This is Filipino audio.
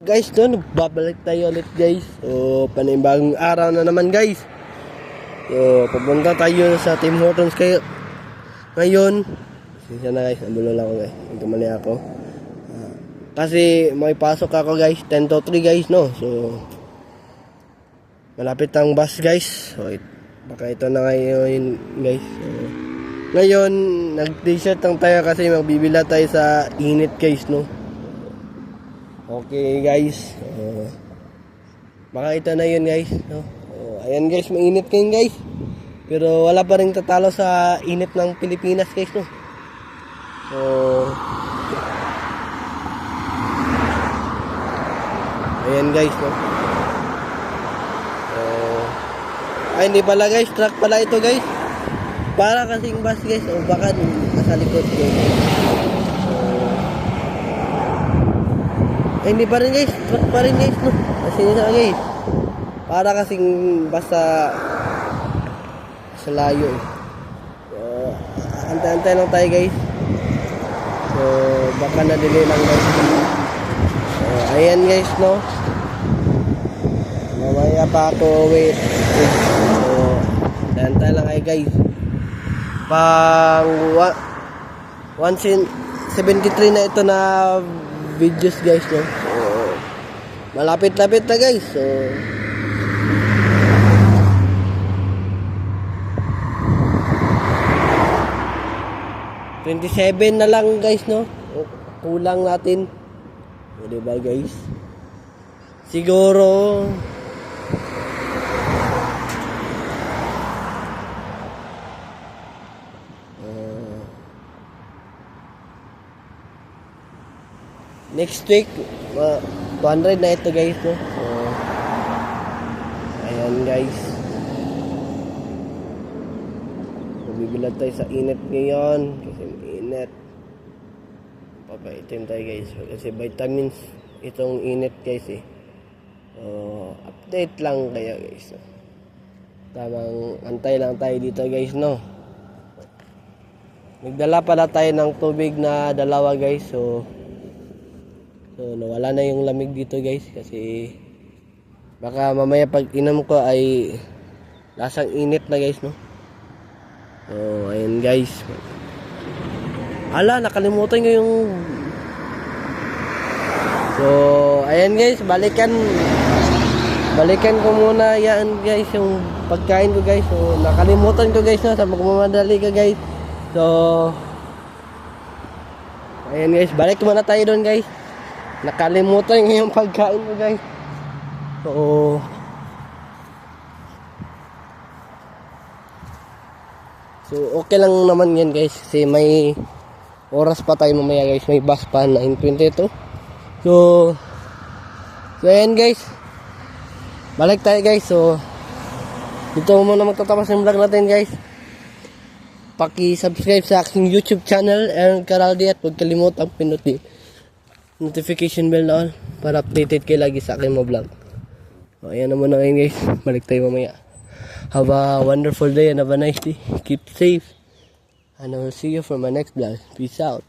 Guys, doon, babalik tayo ulit guys. So, panibagong araw na naman guys. So, papunta tayo sa Tim Hortons kayo. Ngayon, siya na guys, nabulo lang ako guys. Nagkamali ako. Kasi may pasok ako guys, 10 to 3 guys, no? So, malapit ang bus guys. So, baka ito na ngayon guys. So, ngayon, nag-t-shirt lang tayo kasi magbibila tayo sa init guys, no? Okay guys, baka ito na yun guys, no? Ayan guys, mainit ngayon guys. Pero wala pa rin tatalo sa init ng Pilipinas guys, no? So, ayan guys, no? Ay hindi pala guys, truck pala ito guys. Para kasing bus guys, o baka nasa likod guys. Ay, hindi pa rin guys, truck pa rin guys, no? Kasi nila guys, para kasing basta sa layo eh. So, antay-antay lang tayo guys. So, baka na-delay lang guys. So, ayan guys, no? Mamaya pa ako, wait. So, antay lang kayo guys. Pang 173 na ito na videos guys, no? So, malapit-lapit na guys. So, $27 na lang guys, no? Kulang natin. O, diba guys? Siguro next week 200 na ito guys, no? So, ayan guys, mabibilag tayo sa init ngayon kasi init. Papaitim tayo guys kasi vitamins itong init guys eh. So, update lang kaya guys, no? Tamang antay lang tayo dito guys, no? Nagdala pala tayo ng tubig na dalawa guys. So nawala na yung lamig dito guys kasi baka mamaya pag inom ko ay lasang init na guys, no? So ayun guys, nakalimutan ko yung so ayan guys, balikan ko muna yan guys yung pagkain ko guys. So nakalimutan ko guys, no? Sa magmamadali ka guys. So ayan guys, balik muna tayo doon guys. Nakalimutan yung pagkain mo guys. So okay lang naman yan guys kasi may oras pa tayo mamaya guys, may bus pa 9:22. So ayan guys, balik tayo guys. So dito muna magtatapos yung vlog natin guys. Paki-subscribe sa aking YouTube channel Aaron Caraldi at huwag kalimutang pinutin notification bell na all para updated kayo lagi sa aking mga vlog. So, ayan naman na ngayon guys, balik tayo mamaya. Have a wonderful day and have a nice day. Keep safe and I will see you for my next vlog. Peace out.